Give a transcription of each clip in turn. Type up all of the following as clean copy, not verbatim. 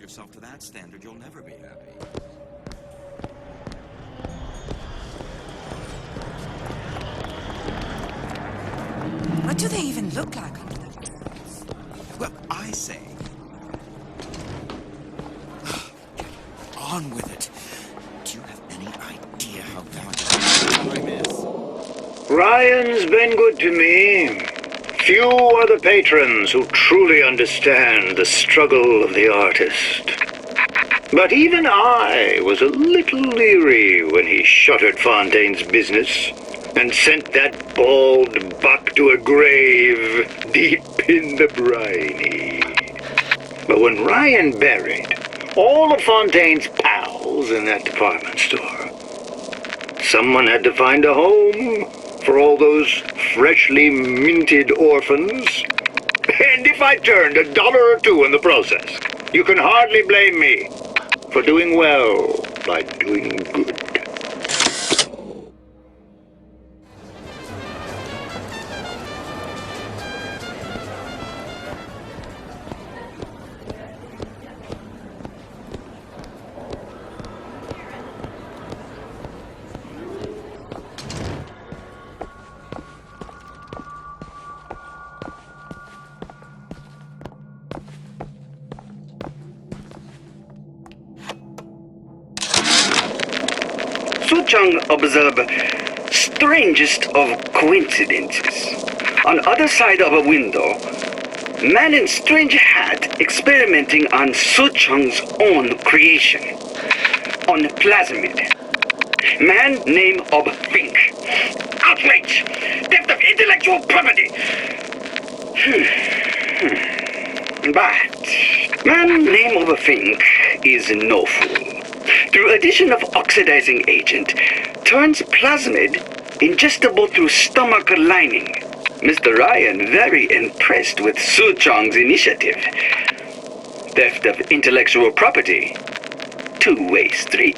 yourself to that standard, you'll never be happy. What do they even look like under the clothes? Well, I say... on with it. Do you have any idea how valuable time is? Ryan's been good to me. Few are the patrons who truly understand the struggle of the artist. But even I was a little leery when he shuttered Fontaine's business and sent that bald buck to a grave deep in the briny. But when Ryan buried all of Fontaine's pals in that department store, someone had to find a home for all those freshly minted orphans. And if I turned $1 or $2 in the process, you can hardly blame me for doing well by doing good. Suchong observed strangest of coincidences. On other side of a window, man in strange hat experimenting on Suchong's own creation. On plasmid. Man name of Fink. Outrage! Theft of intellectual property! But man name of Fink is no fool. Through addition of oxidizing agent, turns plasmid ingestible through stomach lining. Mr. Ryan very impressed with Suchong's initiative. Theft of intellectual property, two-way street.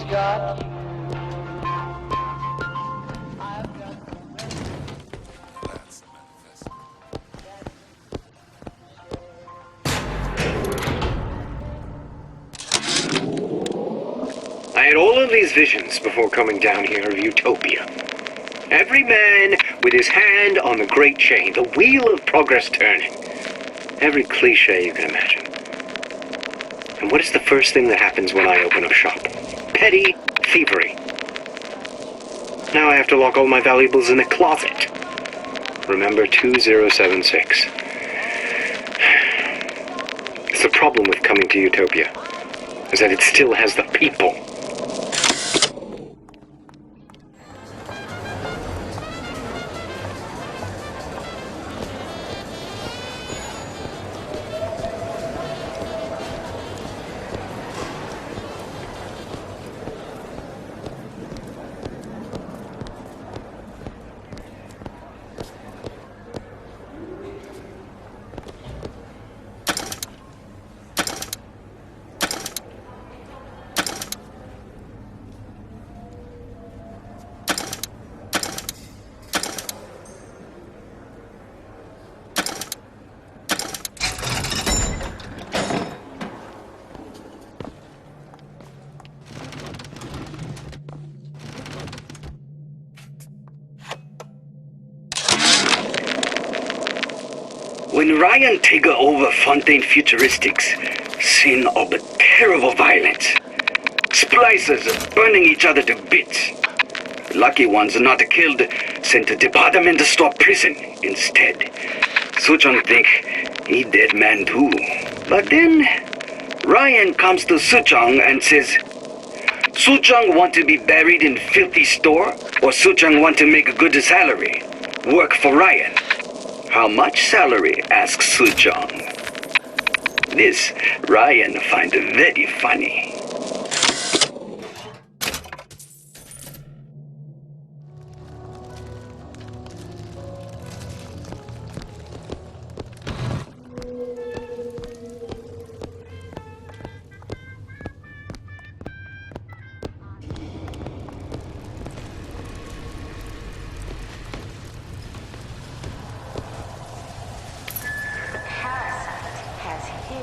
Got you. That's the manifest. I had all of these visions before coming down here of Utopia. Every man with his hand on the great chain, the wheel of progress turning. Every cliche you can imagine. And what is the first thing that happens when I open up shop? Petty thievery. Now I have to lock all my valuables in a closet. Remember 2076. It's the problem with coming to Utopia, is that it still has the people. When Ryan take over Fontaine Futuristics, scene of terrible violence. Splicers burning each other to bits. Lucky ones not killed, sent to department store prison instead. Suchong think he dead man too. But then Ryan comes to Suchong and says, Suchong want to be buried in filthy store, or Suchong want to make a good salary, work for Ryan. How much salary? Asks Suchong. This Ryan find very funny.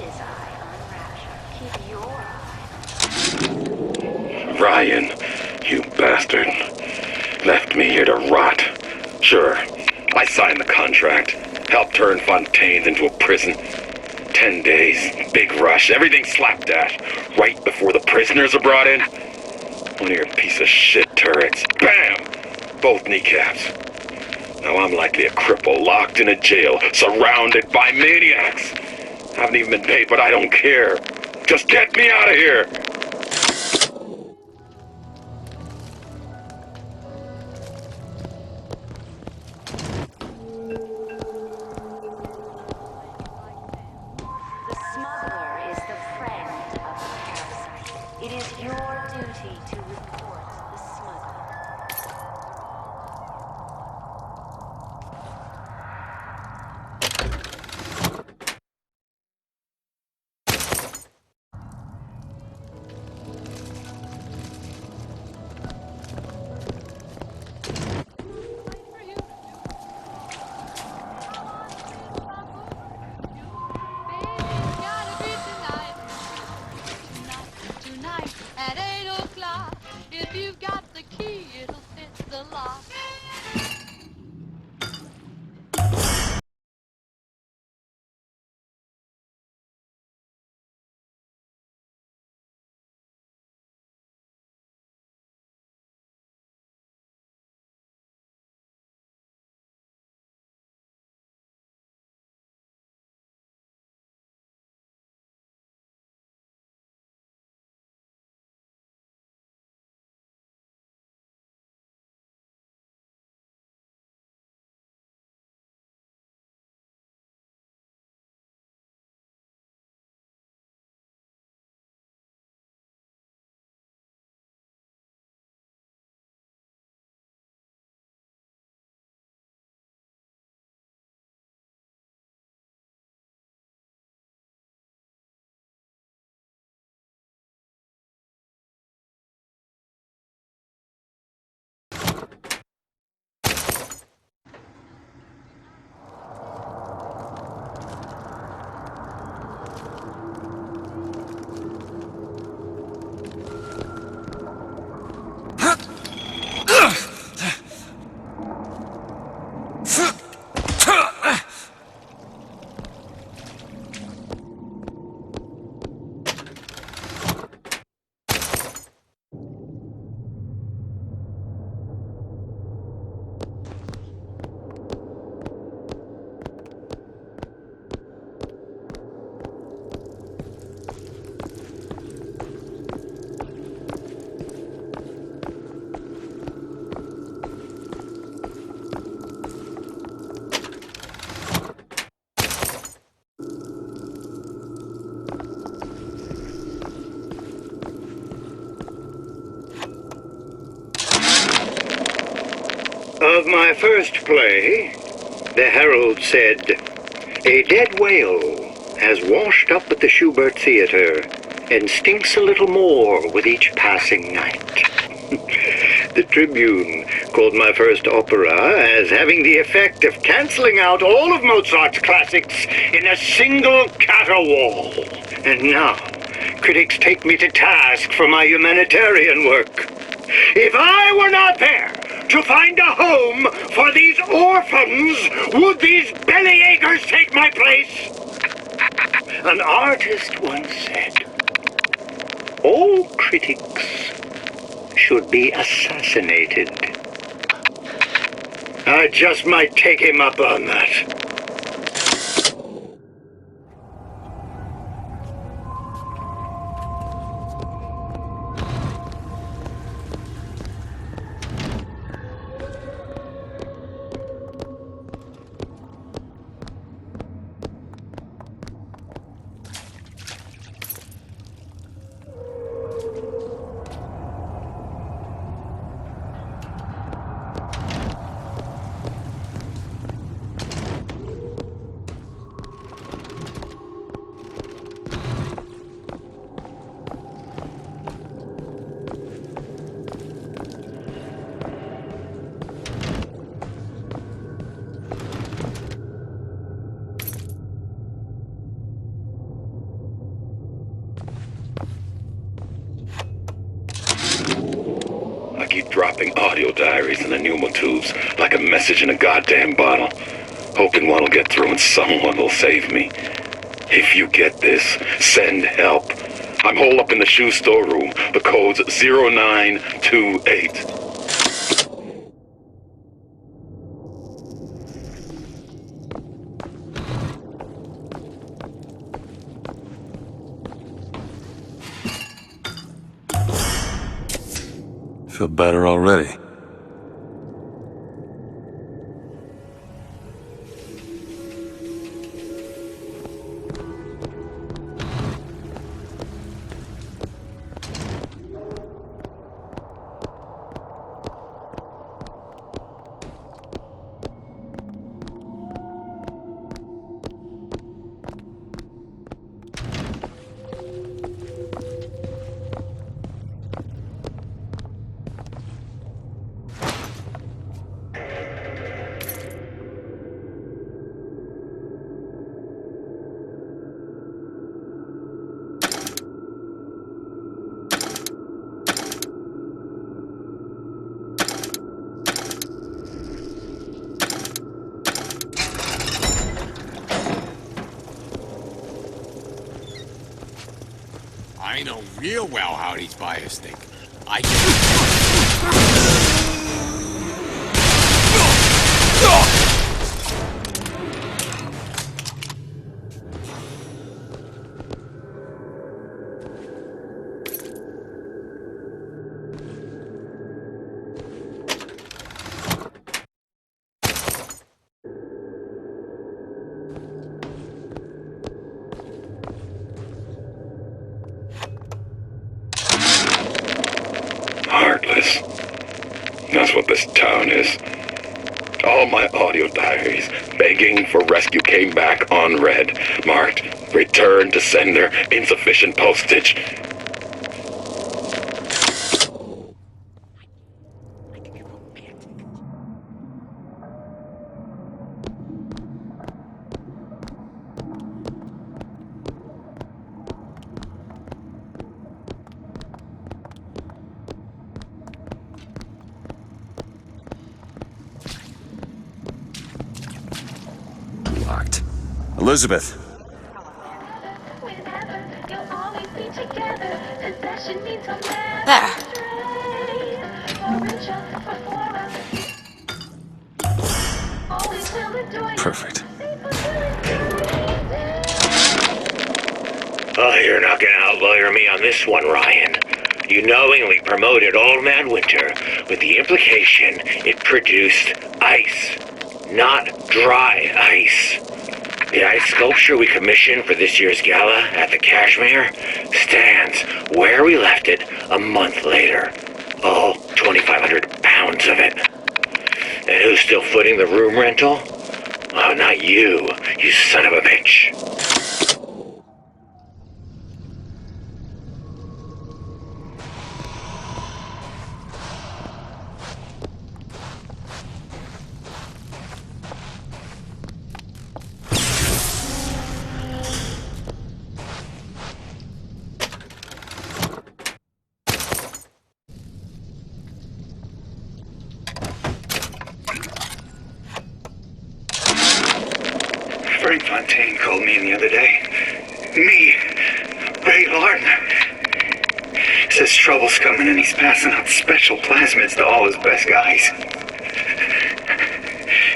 his eye on Rapture. Keep your eye. Ryan, you bastard. Left me here to rot. Sure, I signed the contract. Helped turn Fontaine into a prison. 10 days, big rush, everything slapdash. Right before the prisoners are brought in. One of your piece of shit turrets. Bam! Both kneecaps. Now I'm likely a cripple locked in a jail, surrounded by maniacs. Haven't even been paid, but I don't care. Just get me out of here! The smuggler is the friend of the parasite. It is your duty to report the smuggler. Tonight at 8 o'clock. If you've got the key, it'll fit the lock. Of my first play, the Herald said, "A dead whale has washed up at the Schubert Theater and stinks a little more with each passing night." The Tribune called my first opera as having the effect of canceling out all of Mozart's classics in a single caterwaul. And now, critics take me to task for my humanitarian work. If I were not there to find a home for these orphans, would these bellyachers take my place? An artist once said, "All critics should be assassinated." I just might take him up on that. I keep dropping audio diaries in the pneumo tubes like a message in a goddamn bottle, hoping one will get through and someone will save me. If you get this, send help. I'm holed up in the shoe storeroom. The code's 0928. Feel better already. I know real well how these buyers think. Heartless. That's what this town is. All my audio diaries begging for rescue came back unread, marked return to sender, insufficient postage. Locked. Elizabeth. There. Perfect. Oh, you're not gonna outlawyer me on this one, Ryan. You knowingly promoted Old Man Winter with the implication it produced ice, not dry ice. The ice sculpture we commissioned for this year's gala at the Kashmir stands where we left it a month later. All 2,500 pounds of it. And who's still footing the room rental? Oh, not you, you son of a bitch. Frank Fontaine called me in the other day. Me, Ray Larden. Says trouble's coming and he's passing out special plasmids to all his best guys.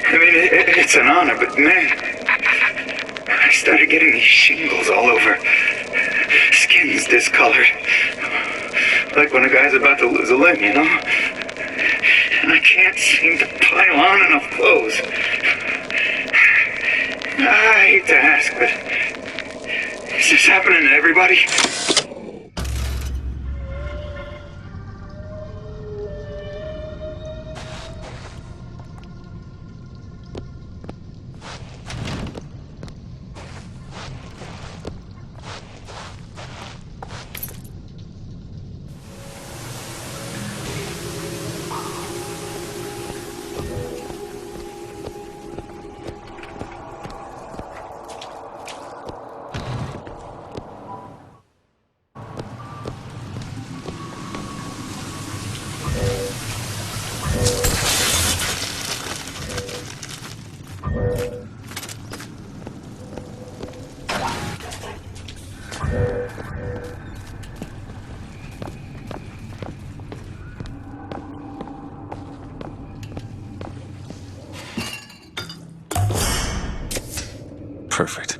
I mean, it's an honor, but man, I started getting these shingles all over. Skin's discolored. Like when a guy's about to lose a limb, you know? And I can't seem to pile on enough clothes. I hate to ask, but is this happening to everybody? Perfect.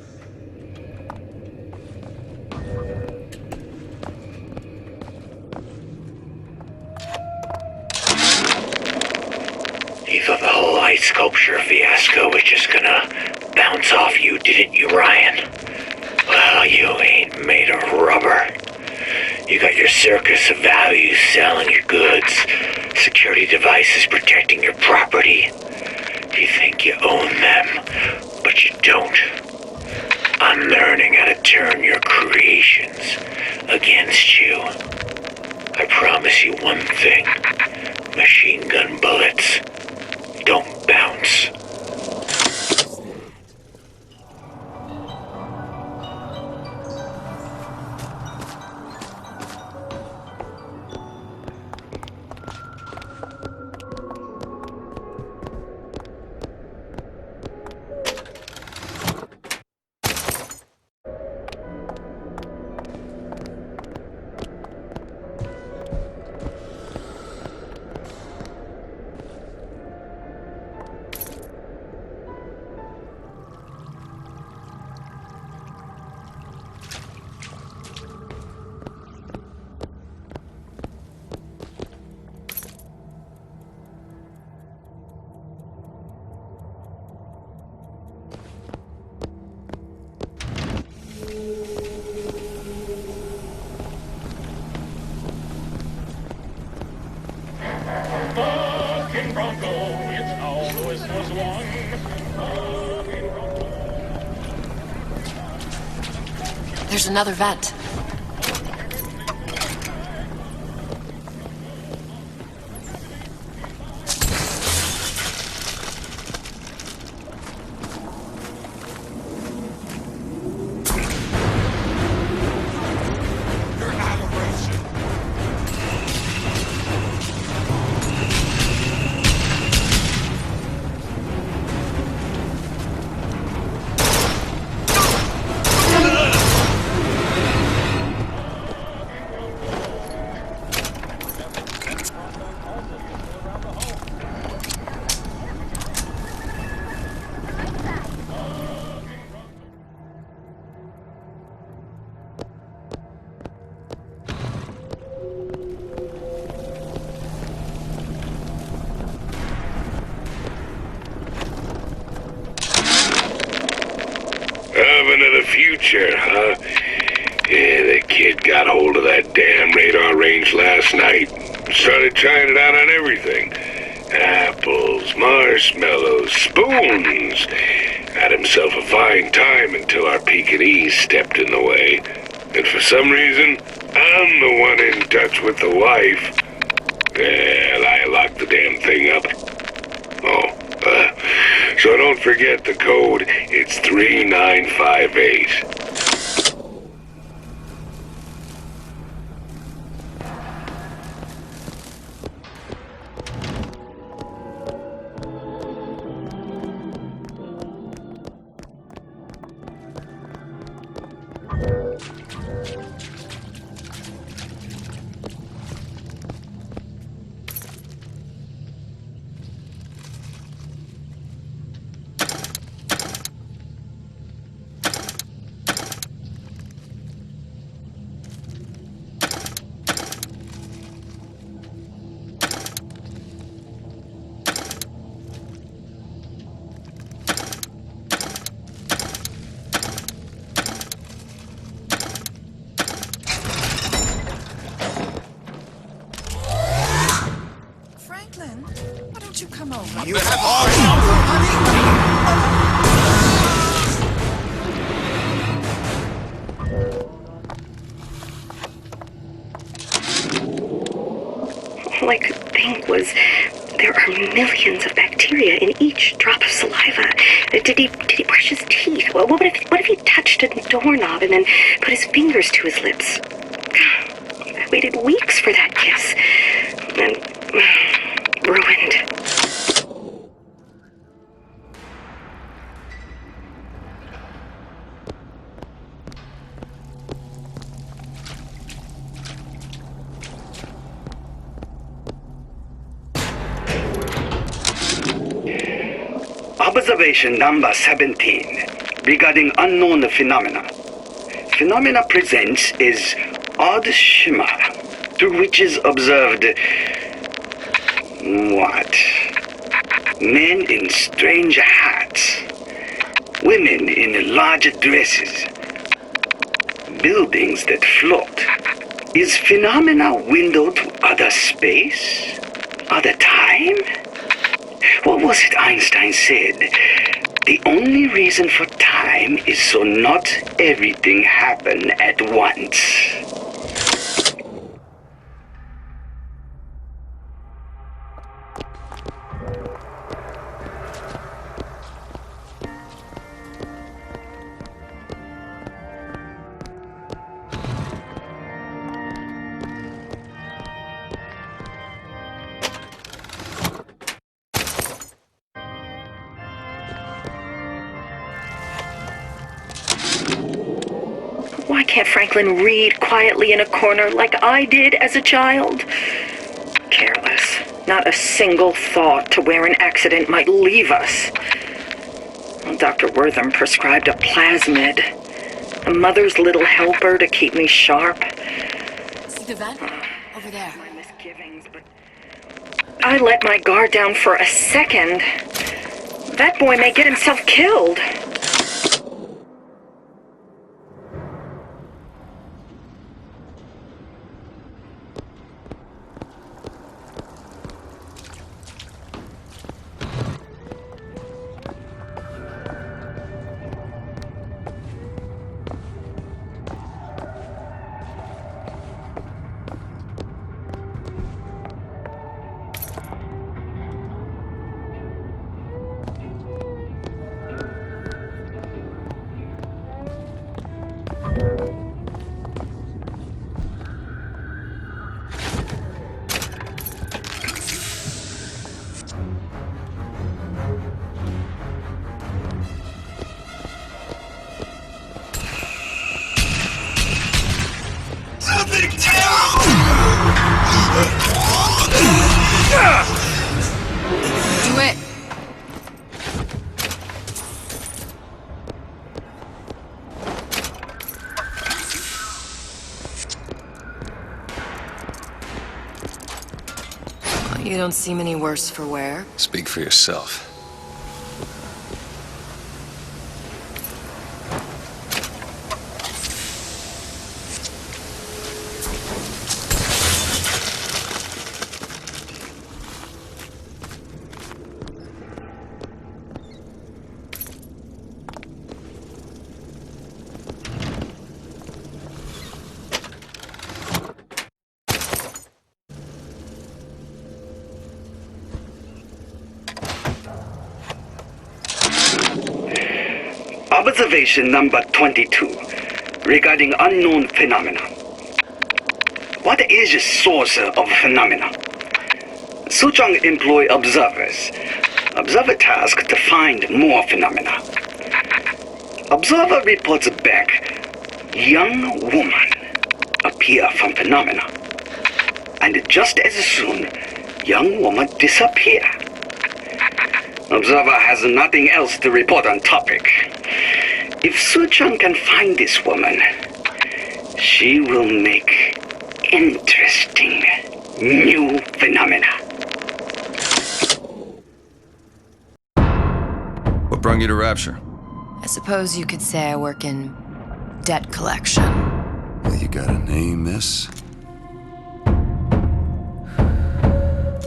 You thought the whole ice sculpture fiasco was just gonna bounce off you, didn't you, Ryan? Well, you ain't made of rubber. You got your circus of values selling your goods, security devices protecting your property. You think you own them, but you don't. I'm learning how to turn your creations against you. I promise you one thing. Machine gun bullets don't bounce. There's another vent. Having of the future, huh? Yeah, the kid got hold of that damn radar range last night. Started trying it out on everything. Apples, marshmallows, spoons. Had himself a fine time until our Pekingese stepped in the way. And for some reason, I'm the one in touch with the wife. Well, I locked the damn thing up. So don't forget the code. It's 3958. Franklin, why don't you come over? You have all honey! All I could think was there are millions of bacteria in each drop of saliva. Did he brush his teeth? Well, what if he touched a doorknob and then put his fingers to his lips? I waited weeks for that kiss. And ruined. Observation number 17 regarding unknown phenomena. Phenomena presents is odd shimmer through which is observed what? Men in strange hats, women in large dresses, buildings that float. Is phenomena window to other space? Other time? What was it Einstein said? The only reason for time is so not everything happen at once. Why can't Franklin read quietly in a corner like I did as a child? Careless. Not a single thought to where an accident might leave us. Dr. Wortham prescribed a plasmid. A mother's little helper to keep me sharp. See the vent? Over there. My misgivings, but I let my guard down for a second. That boy may get himself killed. Do it! Well, you don't seem any worse for wear. Speak for yourself. Observation number 22 regarding unknown phenomena. What is the source of phenomena? Suchong employ observers. Observer task to find more phenomena. Observer reports back, young woman appear from phenomena. And just as soon, young woman disappear. Observer has nothing else to report on topic. If Suchong can find this woman, she will make interesting new phenomena. What brought you to Rapture? I suppose you could say I work in debt collection. Well, you got a name, miss?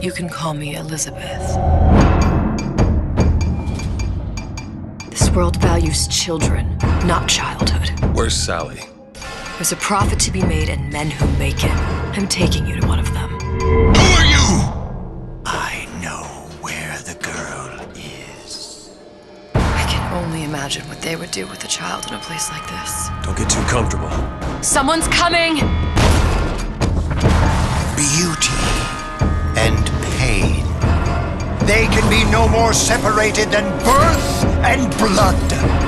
You can call me Elizabeth. This world values children, not childhood. Where's Sally? There's a profit to be made and men who make it. I'm taking you to one of them. Who are you? I know where the girl is. I can only imagine what they would do with a child in a place like this. Don't get too comfortable. Someone's coming! Beauty and pain. They can be no more separated than birth and blood.